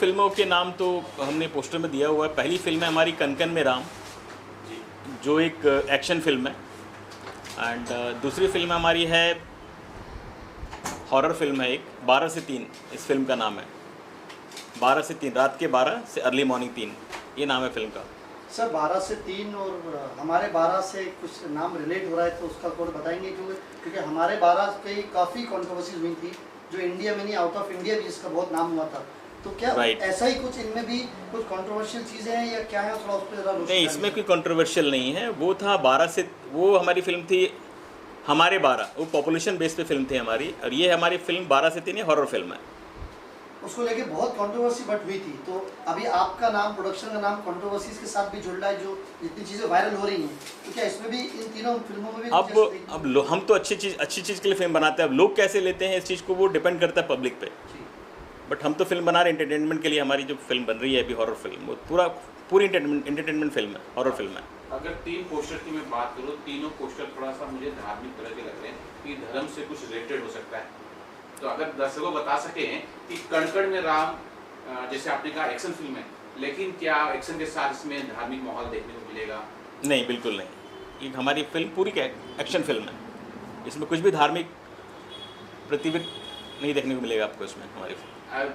फिल्मों के नाम तो हमने पोस्टर में दिया हुआ है। पहली फिल्म है हमारी कनकन में राम, जो एक एक्शन फिल्म है, एंड दूसरी फिल्म हमारी है हॉरर फिल्म है, एक 12 से 3 इस फिल्म का नाम है। 12 से 3, रात के 12 से अर्ली मॉर्निंग 3, ये नाम है फिल्म का। सर 12 से 3 और हमारे 12 से कुछ नाम रिलेट हो रहा है, तो उसका कोड बताएंगे? क्योंकि हमारे 12 पे काफ़ी कंट्रोवर्सीज हुई थी, जो इंडिया में नहीं आउट ऑफ इंडिया भी इसका बहुत नाम हुआ था। तो क्या ऐसा ही कुछ इनमें भी कुछ कंट्रोवर्शियल चीज़ें हैं या क्या है? थोड़ा उस पर ज़रा नहीं, इसमें कोई कंट्रोवर्शियल नहीं है। वो था 12 से, वो हमारी फिल्म थी हमारे 12, वो पॉपुलेशन बेस पे फिल्म थी हमारी, और ये हमारी फिल्म 12 से 3 ये हॉरर फिल्म है। उसको लेके बहुत कंट्रोवर्सी बट हुई थी, तो अभी आपका नाम, प्रोडक्शन का नाम कंट्रोवर्सीज के साथ भी जुड़ रहा है, जो जितनी चीज़ें वायरल हो रही हैं, तो क्या इसमें भी, इन तीनों फिल्मों में भी अब हम तो अच्छी चीज़ के लिए फिल्म बनाते हैं। अब लोग कैसे लेते हैं इस चीज़ को, वो डिपेंड करता है पब्लिक पे। बट हम तो फिल्म बना रहे हैं एंटरटेनमेंट के लिए। हमारी जो फिल्म बन रही है अभी हॉरर फिल्म, वो पूरी एंटरटेनमेंट फिल्म है, हॉरर फिल्म है। अगर 3 पोस्टर की मैं बात करूँ, तीनों पोस्टर थोड़ा सा मुझे धार्मिक तरह के लग रहे हैं कि धर्म से कुछ रिलेटेड हो सकता है। तो अगर दर्शकों बता सके कि कण-कण में राम, जैसे आपने कहा एक्शन फिल्म है, लेकिन क्या एक्शन के साथ इसमें धार्मिक माहौल देखने को मिलेगा? नहीं, बिल्कुल नहीं। ये हमारी फिल्म पूरी एक्शन फिल्म है, इसमें कुछ भी धार्मिक प्रतिबिंब नहीं देखने को मिलेगा आपको इसमें। हमारी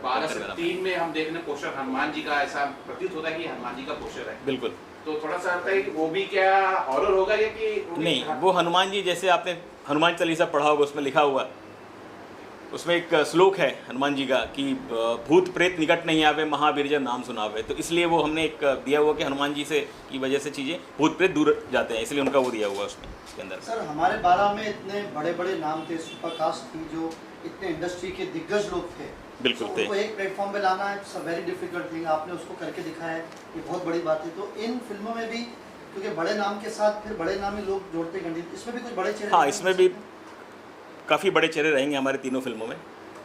12 से 3 में हम देख रहे हैं पोस्टर हनुमान जी का, ऐसा प्रतीत होता है कि हनुमान जी का पोस्टर है। बिल्कुल। तो थोड़ा सा लगता है कि वो भी क्या हॉरर होगा या कि नहीं, वो हनुमान जी, जैसे आपने हनुमान चालीसा पढ़ा होगा, उसमें लिखा हुआ, उसमें एक श्लोक है हनुमान जी का कि भूत प्रेत निकट नहीं आवे, महावीर जब नाम सुनावे। तो इसलिए वो हमने एक दिया हुआ कि हनुमान जी से की वजह से चीज़ें भूत प्रेत दूर जाते हैं, इसलिए उनका वो दिया हुआ उसमें के अंदर। सर हमारे 12 में इतने बड़े बड़े नाम थे, सुपरकास्ट थी, जो इतने इंडस्ट्री के दिग्गज लोग थे। बिल्कुल थे। उनको एक प्लेटफॉर्म पे लाना है वेरी डिफिकल्ट थिंग, आपने उसको करके दिखाया है, ये बहुत बड़ी बात है। तो इन फिल्मों में भी, क्योंकि बड़े नाम के साथ फिर बड़े नाम ही लोग जोड़ते हैं, इसमें भी कुछ बड़े चेहरे? हाँ, इसमें भी काफ़ी बड़े चेहरे रहेंगे हमारे तीनों फिल्मों में,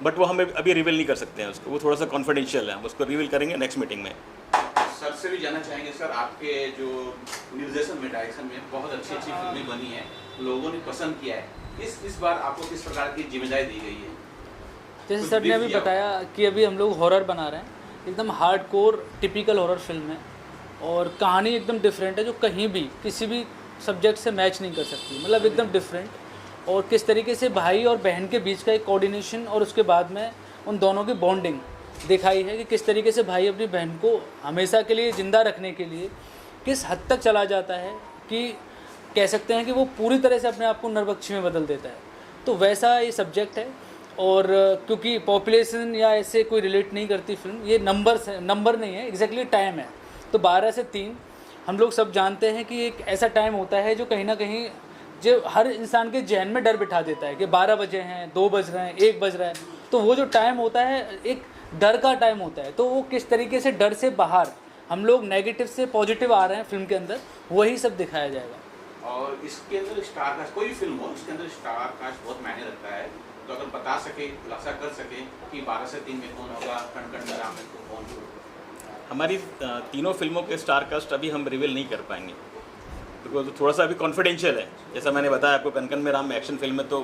बट वो हमें अभी रिवील नहीं कर सकते हैं उसको, वो थोड़ा सा कॉन्फिडेंशियल है। हम उसको रिवील करेंगे नेक्स्ट मीटिंग में। सर से भी जानना चाहेंगे, सर आपके जो निर्देशन में, डायरेक्शन में बहुत अच्छी फिल्में बनी हैं, लोगों ने पसंद किया है, इस बार आपको किस प्रकार की जिम्मेदारी दी गई है? जैसे सर ने अभी बताया कि अभी हम लोग हॉरर बना रहे हैं, एकदम हार्डकोर टिपिकल हॉरर फिल्म है, और कहानी एकदम डिफरेंट है, जो कहीं भी किसी भी सब्जेक्ट से मैच नहीं कर सकती, मतलब एकदम डिफरेंट। और किस तरीके से भाई और बहन के बीच का एक कोऑर्डिनेशन, और उसके बाद में उन दोनों की बॉन्डिंग दिखाई है कि किस तरीके से भाई अपनी बहन को हमेशा के लिए ज़िंदा रखने के लिए किस हद तक चला जाता है, कि कह सकते हैं कि वो पूरी तरह से अपने आप को नरबक्षी में बदल देता है। तो वैसा ये सब्जेक्ट है, और क्योंकि पॉपुलेशन या ऐसे कोई रिलेट नहीं करती फिल्म, ये नंबर नहीं है, एग्जैक्टली टाइम है। तो 12 से 3 हम लोग सब जानते हैं कि एक ऐसा टाइम होता है जो कहीं ना कहीं जो हर इंसान के जहन में डर बिठा देता है कि 12 बजे हैं, 2 बज रहे हैं, 1 बज रहा है। तो वो जो टाइम होता है एक डर का टाइम होता है, तो वो किस तरीके से डर से बाहर हम लोग नेगेटिव से पॉजिटिव आ रहे हैं फिल्म के अंदर, वही सब दिखाया जाएगा। और इसके अंदर स्टार कास्ट, कोई भी फिल्म हो, इसके अंदर स्टार कास्ट बहुत मायने रखता है। तो अगर बता सके, खुलासा कर सके कि 12 से 3 में कौन होगा, कण-कण में राम में कौन होगा? हमारी तीनों फिल्मों के स्टार कास्ट अभी हम रिवील नहीं कर पाएंगे, बिकॉज तो थोड़ा सा अभी कॉन्फिडेंशियल है। जैसा मैंने बताया आपको, कनकन में राम में एक्शन फिल्म में तो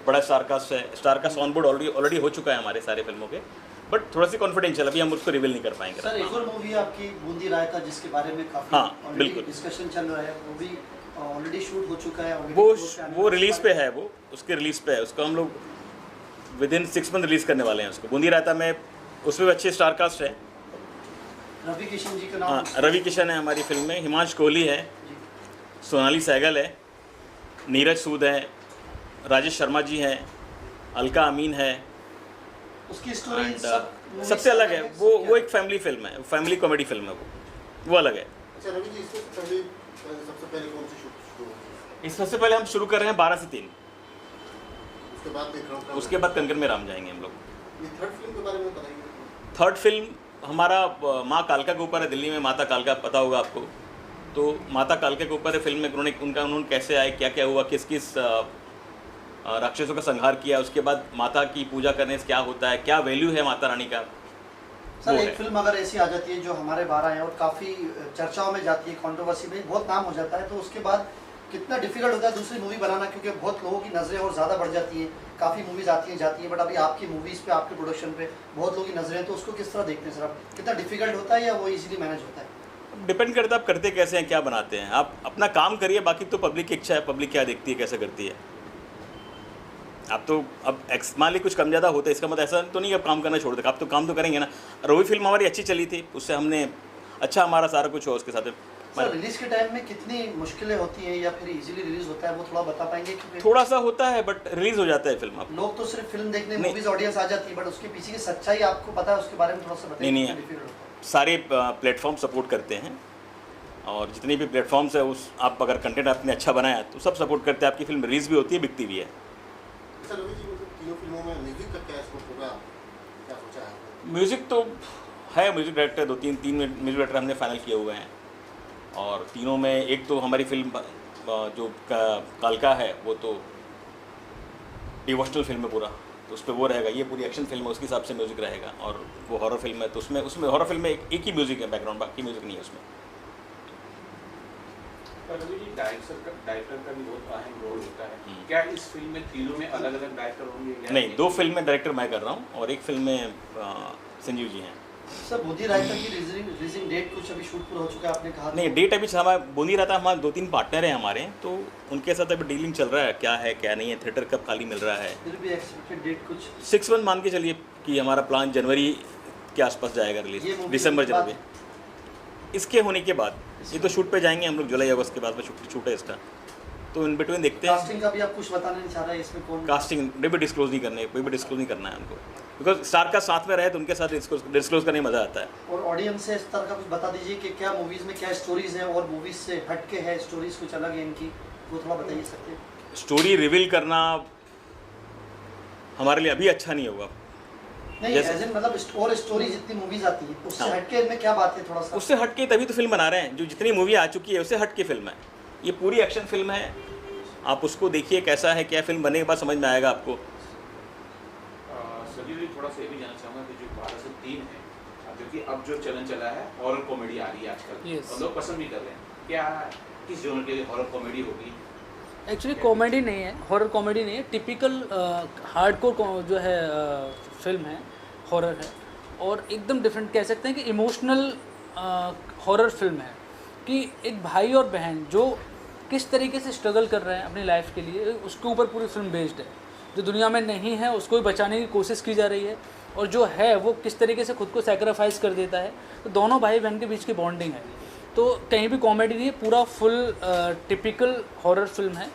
बड़ा स्टार कास्ट है, star cast on board already हो चुका है हमारे सारे फिल्मों के, बट थोड़ा सी कॉन्फिडेंशियल, अभी हम उसको रिवील नहीं कर पाएंगे। सर एक और मूवी आपकी बूंदी रायता, जिसके बारे में काफ़ी बिल्कुल डिस्कशन चल रहा है, वो भी ऑलरेडी शूट हो चुका है, वो रिलीज़ पे है, वो उसके रिलीज़ पे है, उसको हम लोग विदिन 6 मंथ रिलीज़ करने वाले हैं उसको। बूंदी रायता में उसमें भी अच्छे स्टार कास्ट है। रवि किशन जी का नाम? हाँ, रवि किशन है हमारी फिल्म में, हिमांशु कोहली है, सोनाली सहगल है, नीरज सूद है, राजेश शर्मा जी हैं, अलका अमीन है। उसकी स्टोरी सबसे अलग है, वो एक फैमिली फिल्म है, फैमिली कॉमेडी फिल्म है, वो अलग है। अच्छा रवि जी, सबसे पहले कौन सी शूट? इस सबसे पहले हम शुरू कर रहे हैं 12 से 3, उसके बाद कनकन में राम जाएंगे हम लोग। ये थर्ड फिल्म के बारे में बताइए। थर्ड फिल्म हमारा माँ कालका के ऊपर है, दिल्ली में माता कालका पता होगा आपको। तो माता कालका के ऊपर है फिल्म में, उन्होंने कैसे आए, क्या क्या हुआ, किस किस राक्षसों का संहार किया, उसके बाद माता की पूजा करने से क्या होता है, क्या वैल्यू है माता रानी का। सर एक फिल्म अगर ऐसी आ जाती है जो हमारे 12 हैं और काफ़ी चर्चाओं में जाती है, कंट्रोवर्सी में बहुत नाम हो जाता है, तो उसके बाद कितना डिफिकल्ट होता है दूसरी मूवी बनाना, क्योंकि बहुत लोगों की नज़रें और ज़्यादा बढ़ जाती हैं काफ़ी मूवीज़ आती हैं जाती हैं, बट अभी आपकी मूवीज़ पे, आपके प्रोडक्शन पे बहुत लोगों की नज़रें हैं, तो उसको किस तरह देखते हैं सर आप? कितना डिफिकल्ट होता है या वो इजीली मैनेज होता है? डिपेंड करता है आप करते कैसे हैं, क्या बनाते हैं। आप अपना काम करिए, बाकी तो पब्लिक की इच्छा है, पब्लिक क्या देखती है, कैसे करती है। आप तो अब मान ली कुछ कम ज़्यादा होता है, इसका मतलब ऐसा तो नहीं कि आप काम करना छोड़ दें, आप तो काम तो करेंगे ना। रोवी फिल्म हमारी अच्छी चली थी, उससे हमने अच्छा हमारा सारा कुछ हो उसके साथ। सर रिलीज़ के टाइम में कितनी मुश्किलें होती हैं या फिर इजीली रिलीज़ होता है, वो थोड़ा बता पाएंगे? क्योंकि थोड़ा सा होता है बट रिलीज़ हो जाता है फिल्म। आप लोग तो सिर्फ फिल्म देखने नहीं। मूवीज़ ऑडियंस आ जाती है, बट उसके पीछे की सच्चाई आपको पता है, उसके बारे में थोड़ा सा बताइए। नहीं, कितना difficult होता है? सारे प्लेटफॉर्म सपोर्ट करते हैं, और जितने भी प्लेटफॉर्म्स है उस आप अगर कंटेंट आपने अच्छा बनाया तो सब सपोर्ट करते हैं, आपकी फिल्म रिलीज़ भी होती है, बिकती भी है। सर रवि जी, मतलब तीनों फिल्मों में म्यूजिक का क्या स्कोप होगा, क्या सोचा है आपने? म्यूज़िक तो है, म्यूज़िक डायरेक्टर तीन म्यूज़िक डायरेक्टर हमने फाइनल किए हुए हैं, और तीनों में एक तो हमारी फिल्म जो कालका है वो तो डिवोशनल फिल्म है पूरा, तो उस पर वो रहेगा। ये पूरी एक्शन फिल्म है, उसके हिसाब से म्यूज़िक रहेगा। और वो हॉरर फिल्म है तो उसमें हॉरर फिल्म में एक ही म्यूज़िक है बैकग्राउंड, बाकी म्यूज़िक नहीं है उसमें। रवि जी, डायरेक्टर का भी बहुत अहम रोल होता है। क्या इस फिल्म में तीनों में अलग अलग डायरेक्टर होंगे या नहीं, 2 फिल्म में डायरेक्टर मैं कर रहा हूँ और एक फिल्म में संजीव जी हैं। सर बूंदी रायता की रिलीजिंग डेट कुछ अभी शूट पूरा हो चुका है, आपने कहा। नहीं, डेट अभी हमारा बूंदी रहता, हमारे 2-3 पार्टनर हैं हमारे, तो उनके साथ अभी डीलिंग चल रहा है, क्या है क्या नहीं है, थिएटर कब खाली मिल रहा है। फिर भी एक्सपेक्टेड डेट कुछ 6 मंथ मान के चलिए कि हमारा प्लान जनवरी के आसपास जाएगा ये रिलीज, movie दिसंबर के बाद? जनवरी इसके होने के बाद। ये तो शूट पे जाएंगे हम लोग जुलाई अगस्त के बाद में, शूट है इसका, तो इन बिटवीन देखते हैं। कास्टिंग का भी आप कुछ बताना नहीं चाह रहे हैं इसमें कौन? कास्टिंग भी डिस्क्लोज नहीं करना है, कोई भी डिस्क्लोज नहीं करना है उनको, बिकॉज स्टार का साथ में रहे तो उनके साथ डिस्क्लोज करने में मज़ा आता है। और ऑडियंस से इस तरह का कुछ बता दीजिए कि क्या मूवीज़ में क्या स्टोरीज हैं और मूवीज़ से हट के है स्टोरीज कुछ अलग है इनकी, वो थोड़ा बताइए सकते हैं? स्टोरी रिवील करना हमारे लिए अभी अच्छा नहीं होगा। नहीं, जैसे- एज इन मतलब और स्टोरी जितनी मूवीज़ आती है उससे हाँ। हट के इनमें क्या बात है थोड़ा सा? उससे हट के तभी तो फिल्म बना रहे हैं, जो जितनी मूवी आ चुकी है उससे हट के फिल्म है। ये पूरी एक्शन फिल्म है, आप उसको देखिए कैसा है, क्या फिल्म बनने के बाद समझ में आएगा आपको। संजीव जी, थोड़ा सा ये भी जानना चाहूँगा कि जो 12 से 3 है, जो कि अब जो चलन चला है, हॉरर कॉमेडी आ रही है आजकल, Yes. और लोग पसंद भी कर रहे हैं, क्या किस जोनर के हॉरर कॉमेडी होगी? एक्चुअली कॉमेडी नहीं है, हॉरर कॉमेडी नहीं है, टिपिकल हार्डकोर जो है फिल्म है, हॉरर है, और एकदम डिफरेंट कह सकते हैं कि इमोशनल हॉरर फिल्म है कि एक भाई और बहन जो किस तरीके से स्ट्रगल कर रहे हैं अपनी लाइफ के लिए, उसके ऊपर पूरी फिल्म बेस्ड है। जो दुनिया में नहीं है उसको भी बचाने की कोशिश की जा रही है, और जो है वो किस तरीके से खुद को सैक्रिफाइस कर देता है। तो दोनों भाई बहन के बीच की बॉन्डिंग है, तो कहीं भी कॉमेडी नहीं है, पूरा फुल टिपिकल हॉरर फिल्म है।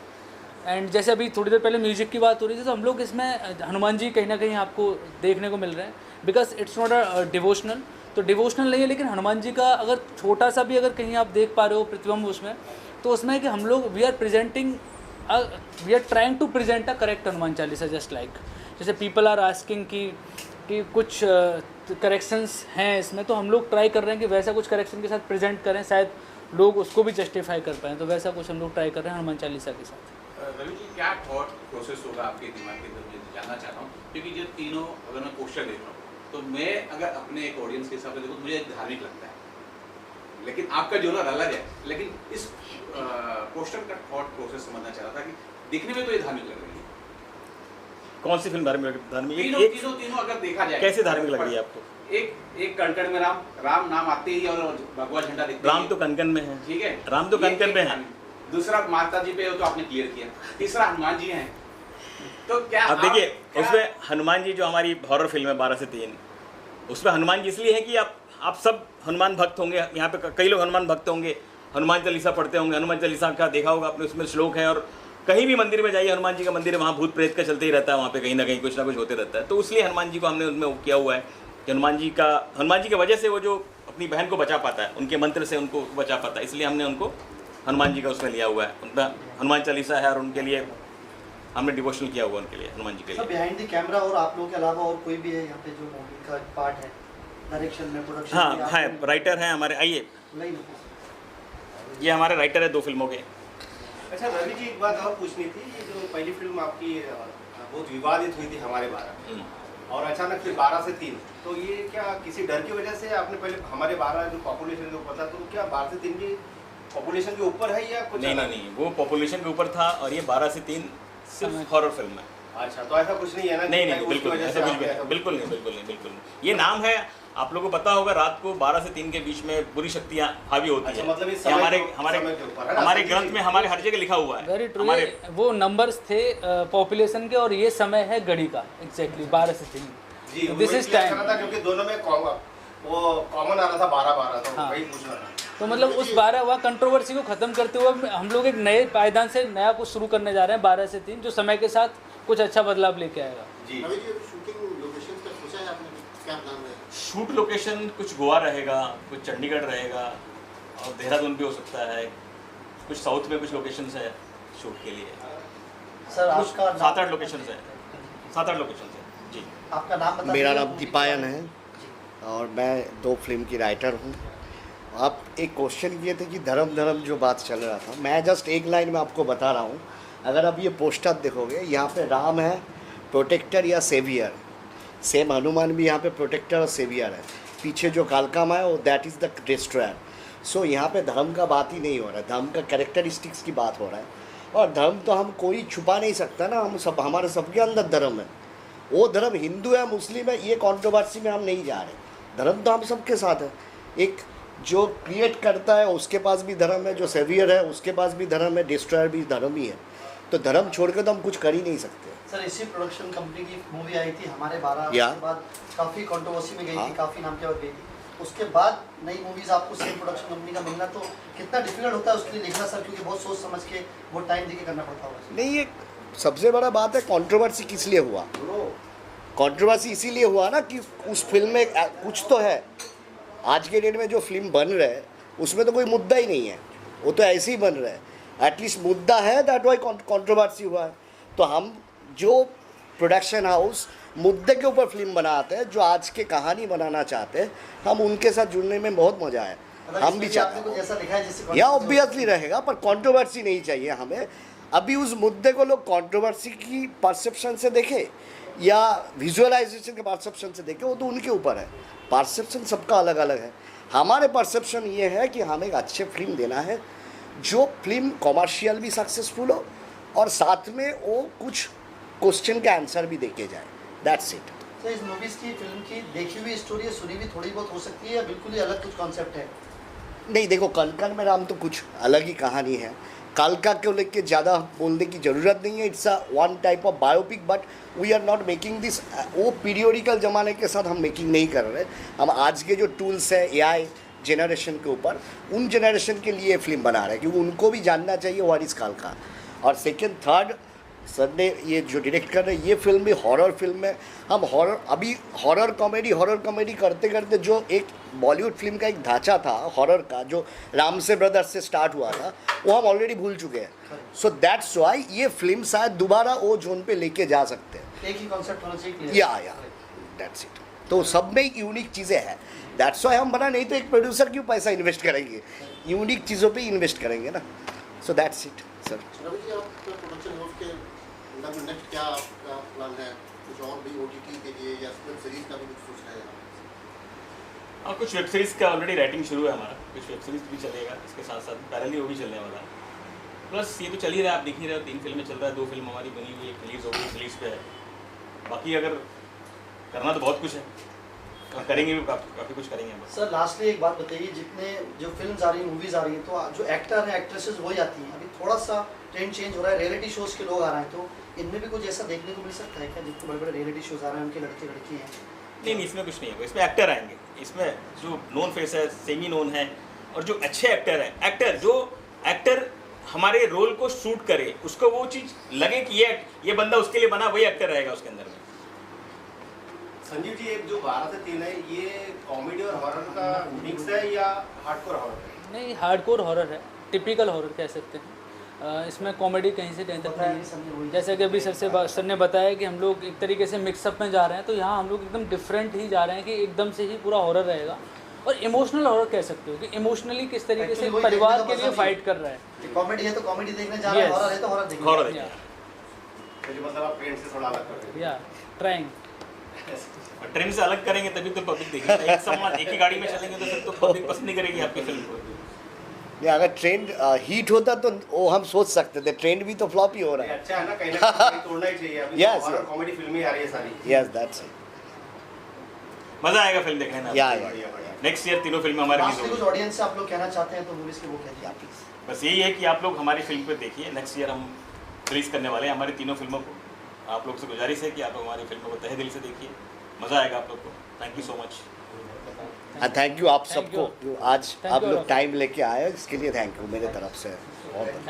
एंड जैसे अभी थोड़ी देर पहले म्यूजिक की बात हो रही थी, तो हम लोग इसमें हनुमान जी कहीं ना कहीं आपको देखने को मिल रहे हैं, because it's not a devotional, तो डिवोशनल नहीं है, लेकिन हनुमान जी का अगर छोटा सा भी अगर कहीं आप देख पा रहे हो प्रतिबिंब उसमें, तो उसमें है कि हम लोग we are trying to present a correct Hanuman Chalisa, just like जैसे पीपल आर आस्किंग कि कुछ करेक्शंस हैं इसमें, तो हम लोग ट्राई कर रहे हैं कि वैसा कुछ करेक्शन के साथ प्रेजेंट करें, शायद लोग उसको भी जस्टिफाई कर पाएँ, तो वैसा कुछ हम लोग ट्राई कर रहे हैं हनुमान चालीसा के साथ। रवि जी, क्या थॉट प्रोसेस होगा आपके दिमाग के अंदर, मैं जानना चाहता हूँ, क्योंकि जो तीनों अगर मैं पोस्टर देख रहा हूँ तो मैं अगर अपने एक ऑडियंस के हिसाब से देखूँ तो मुझे धार्मिक लगता है, लेकिन आपका जोनर अलग है। लेकिन इस पोस्टर का थॉट प्रोसेस समझना चाह रहा था कि दिखने में तो ये धार्मिक लग रही है। कौन सी फिल्म धार्मिक तीनों अगर देखा जाए कैसे धार्मिक लग रही है आपको? एक कणकण में राम नाम आते ही और भगवा झंडा दिखते राम तो कनकन में है, ठीक है, राम तो कनकन में है। दूसरा माता जी पे हो तो आपने क्लियर किया, तीसरा हनुमान जी हैं, तो क्या अब देखिए उसमें हनुमान जी जो हमारी हॉरर फिल्म है 12 से 3, उसमें हनुमान जी इसलिए है कि आप सब हनुमान भक्त होंगे, यहाँ पे कई लोग हनुमान भक्त होंगे, हनुमान चालीसा पढ़ते होंगे। हनुमान चालीसा का देखा होगा आपने, उसमें श्लोक है, और कहीं भी मंदिर में जाइए, हनुमान जी का मंदिर है, वहाँ भूत प्रेत का चलते ही रहता है, वहाँ पे कहीं ना कहीं कुछ ना कुछ होते रहता है। तो इसलिए हनुमान जी को हमने उनमें किया हुआ है कि हनुमान जी की वजह से वो जो अपनी बहन को बचा पाता है, उनके मंत्र से उनको बचा पाता है, इसलिए हमने उनको हनुमान जी का उसमें लिया हुआ है। उनका हनुमान चालीसा है और उनके लिए हमने डिवोशनल किया हुआ उनके लिए, हनुमान जी के सब लिए। बिहाइंड द कैमरा और आप लोगों के अलावा और कोई भी है यहाँ पे जो मूवी का पार्ट है, डायरेक्शन में, प्रोडक्शन में? हाँ है, राइटर हैं हमारे, आइए ये हमारे राइटर है 2 फिल्मों के। अच्छा रवि जी, एक बात और पूछनी थी, ये जो पहली फिल्म आपकी बहुत विवादित हुई थी हमारे 12, और अचानक फिर 12 से 3, तो ये क्या किसी डर की वजह से आपने पहले हमारे 12 जो पॉपुलेशन के ऊपर था, तो क्या 12 से 3 की पॉपुलेशन के ऊपर है या कुछ? नहीं, वो पॉपुलेशन के ऊपर था, और ये 12 से 3 सिर्फ हॉरर फिल्म है। अच्छा, तो ऐसा कुछ नहीं है ना? नहीं कि नहीं, उसकी बिल्कुल वजह नहीं, से ऐसा कुछ आप भी ऐसा नहीं, बिल्कुल नहीं, बिल्कुल नहीं, बिल्कुल नहीं। ये नाम है, आप लोगों को पता होगा, रात को 12 से 3 के बीच में बुरी शक्तियाँ हावी होती अच्छा, है। मतलब इस ये समय हमारे के- हमारे समय के ऊपर है ना? हमारे समझिए। ग्रंथ में हमारे हर जगह लिखा हुआ है। Very true. हमारे वो नंबर्स थे पॉपुलेशन के, और ये समय है घड़ी का, एग्जैक्टली 12 से 3। जी, दिस वही इज clear टाइम। करना था, क्योंकि दोनों में वो कॉमन आ रहा था 12-12, तो हाँ। वही पूछना था। तो मतलब उस 12 वह कंट्रोवर्सी को खत्म करते हुए हम लोग एक नए पायदान से नया कुछ शुरू करने जा रहे हैं 12 से 3, जो समय के साथ कुछ अच्छा बदलाव लेके आएगा। जी, अभी जो शूटिंग लोकेशन का सोचा है आपने, क्या प्लान है? शूट लोकेशन कुछ गोवा रहेगा, कुछ चंडीगढ़ रहेगा, और देहरादून भी हो सकता है, कुछ साउथ में कुछ लोकेशंस है शूट के लिए। सर कुछ आपका 7-8 लोकेशंस है, 7-8 लोकेशंस है जी। आपका नाम बता मेरा दीजिए, नाम मूवी दीपायन का। है और मैं 2 फिल्म की राइटर हूँ। आप एक क्वेश्चन किए थे कि धर्म जो बात चल रहा था, मैं जस्ट एक लाइन में आपको बता रहा हूँ। अगर आप ये पोस्टर देखोगे, यहाँ पे राम है प्रोटेक्टर या सेवियर, सेम हनुमान भी यहाँ पे प्रोटेक्टर और सेवियर है। पीछे जो कालका माँ है वो दैट इज़ द डिस्ट्रॉयर। सो यहाँ पे धर्म का बात ही नहीं हो रहा है, धर्म का कैरेक्टरिस्टिक्स की बात हो रहा है। और धर्म तो हम कोई छुपा नहीं सकता ना, हम सब, हमारे सबके अंदर धर्म है। वो धर्म हिंदू है मुस्लिम है, ये कंट्रोवर्सी में हम नहीं जा रहे। धर्म तो हम सबके साथ है। एक जो क्रिएट करता है उसके पास भी धर्म है, जो सेवियर है उसके पास भी धर्म है, डिस्ट्रॉयर भी धर्म ही है। तो धर्म छोड़ के तो हम कुछ कर ही नहीं सकते। सर इसी प्रोडक्शन कंपनी की मूवी आई थी हमारे 12 या। के बाद, काफ़ी कंट्रोवर्सी में गई हाँ। थी, काफ़ी नाम के बाद गई थी। उसके बाद नई मूवीज आपको सेम प्रोडक्शन कंपनी का मिलना तो कितना डिफिकल्ट होता है उसके लिए लिखना सर, क्योंकि बहुत सोच समझ के बहुत टाइम देके करना पड़ता होगा। नहीं, ये सबसे बड़ा बात है कंट्रोवर्सी किस लिए हुआ। कंट्रोवर्सी इसीलिए हुआ ना कि उस फिल्म में कुछ तो है। आज के डेट में जो फिल्म बन रहा है उसमें तो कोई मुद्दा ही नहीं है, वो तो ऐसे ही बन रहा है। एटलीस्ट मुद्दा है, दैट वाई कंट्रोवर्सी हुआ है। तो हम जो प्रोडक्शन हाउस मुद्दे के ऊपर फिल्म बनाते हैं, जो आज के कहानी बनाना चाहते हैं, हम उनके साथ जुड़ने में बहुत मज़ा है। मतलब हम इसमें भी आपने चाहते कुछ हैं ऐसा लिखा है जिससे या controversy- ऑब्वियसली रहेगा, पर कंट्रोवर्सी नहीं चाहिए हमें। अभी उस मुद्दे को लोग कंट्रोवर्सी की परसेप्शन से देखे या विजुअलाइजेशन के परसेप्शन से देखे, वो तो उनके ऊपर है। परसेप्शन सबका अलग अलग है। हमारे परसेप्शन ये है कि हमें एक अच्छे फिल्म देना है, जो फिल्म कॉमर्शियल भी सक्सेसफुल हो और साथ में वो कुछ क्वेश्चन का आंसर भी देके जाए। That's it. तो इस मूवीज की फिल्म की देखी हुई स्टोरी है, सुनी हुई थोड़ी बहुत हो सकती है, या बिल्कुल ही अलग कुछ कॉन्सेप्ट है? नहीं, देखो, कनकन में राम तो कुछ अलग ही कहानी है। कालका को लेके ज़्यादा बोलने की ज़रूरत नहीं है। It's a one type of biopic, but we are not making this. वो पीरियोडिकल ज़माने के साथ हम मेकिंग नहीं कर रहे। हम आज के जो टूल्स है एआई जनरेशन के ऊपर, उन जनरेशन के लिए फिल्म बना रहे हैं, क्योंकि उनको भी जानना चाहिए व्हाट इज़ कालका। और सेकेंड थर्ड, सर ने ये जो डायरेक्ट कर रहे हैं, ये फिल्म भी हॉरर फिल्म है। हम हॉरर, अभी हॉरर कॉमेडी करते करते जो एक बॉलीवुड फिल्म का एक ढांचा था हॉरर का, जो रामसे ब्रदर्स से स्टार्ट हुआ था, वो हम ऑलरेडी भूल चुके हैं। सो दैट्स वाई ये फिल्म शायद दोबारा वो जोन पे लेके जा सकते हैं। एक ही कॉन्सेप्ट होना चाहिए, clear। या दैट्स इट। तो सब में यूनिक चीज़ें हैं। दैट्स वाई हम बना, नहीं तो एक प्रोड्यूसर क्यों पैसा इन्वेस्ट करेंगे, यूनिक चीज़ों पे इन्वेस्ट करेंगे ना। So that's it sir. Ravi ji, आपका प्रोडक्शन हाउस के अंदर में नेक्स्ट क्या आपका प्लान है? कुछ और भी ओटीटी के लिए या वेब सीरीज का भी कुछ सोच रहे हैं आप? और कुछ वेब सीरीज़ का ऑलरेडी राइटिंग शुरू है हमारा, कुछ वेब सीरीज़ भी चलेगा इसके साथ साथ, पैरेलली वो भी चलने वाला है। प्लस ये तो चल ही रहा है, आप देख ही रहे हो, 3 फिल्में चल रहा है, 2 फिल्म हमारी बनी हुई, एक रिलीज़ हो गई, रिलीज़ पे है। बाकी अगर करना तो बहुत कुछ है, हम करेंगे भी, काफ़ी कुछ करेंगे हम। सर लास्टली एक बात बताइए, जितने जो फिल्म आ रही है, मूवीज आ रही है, तो जो एक्टर हैं एक्ट्रेसेस वही आती हैं। अभी थोड़ा सा ट्रेंड चेंज हो रहा है, रियलिटी शोज़ के लोग आ रहे हैं, तो इनमें भी कुछ ऐसा देखने को मिल सकता है क्या? जितने बड़े बड़े रियलिटी शोज़ आ रहे हैं उनके लड़के लड़की हैं। नहीं, इसमें कुछ नहीं होगा। इसमें एक्टर आएंगे, इसमें जो नोन फेस है, सेमी नोन है, और जो अच्छे एक्टर हैं, जो एक्टर हमारे रोल को शूट करे, उसको वो चीज़ लगे कि ये बंदा उसके लिए बना, वही एक्टर रहेगा उसके अंदर में। संजीव जी, एक जो 12 से 3 है, ये कॉमेडी और हॉरर का मिक्स है या हार्डकोर हॉरर है? नहीं, हार्डकोर हॉरर है, टिपिकल हॉरर कह सकते हैं। इसमें कॉमेडी कहीं से कहीं तक नहीं है। जैसे कि अभी सर ने बताया कि हम लोग एक तरीके से मिक्सअप में जा रहे हैं, तो यहाँ हम लोग एकदम डिफरेंट ही जा रहे हैं कि एकदम से ही पूरा हॉरर रहेगा। और इमोशनल हॉरर कह सकते हो कि इमोशनली किस तरीके से Actually वही परिवार देखने के का लिए मजा फाइट भी कर रहा है। कॉमेडी है तो कॉमेडी देखने जा रहे हैं, Yes. हॉरर है तो हॉरर देखने हॉरर जा रहे हैं। देखिए, चलिए, मतलब आप ट्रेंड से थोड़ा अलग कर रहे हैं। या ट्राइंग। और ट्रेन से अलग करेंगे तभी तो पब्लिक देखेगी। एक समान एक ही गाड़ी में चलेंगे तो फिर तो पब्लिक पसंद नहीं करेगी आपकी फिल्म को। नहीं, अगर ट्रेंड हिट होता तो वो हम सोच सकते थे, ट्रेंड भी तो फ्लॉप ही हो रहा है। अच्छा है ना, कहीं ना कहीं तोड़ना ही चाहिए। अभी Yes, हॉरर yes. कॉमेडी फिल्में आ रही है सारी। यस दैट्स मज़ा आएगा फिल्म देखने में। या नेक्स्ट ईयर तीनों फिल्में हमारी रिलीज लास्टली कुछ होंगी। ऑडियंस से आप लोग कहना चाहते हैं तो मूवीज के वो कहिए आप प्लीज। बस यही है कि आप लोग हमारी फिल्म को देखिए। नेक्स्ट ईयर हम रिलीज़ करने वाले हैं हमारी तीनों फिल्मों को। आप लोग से गुजारिश है कि आप लोग हमारी फिल्मों को तहे दिल से देखिए, मज़ा आएगा आप लोग को। Thank you so much. Thank you आप Thank सबको, you. आज Thank आप you लोग all. टाइम लेके आए, इसके लिए थैंक यू मेरे तरफ से। बहुत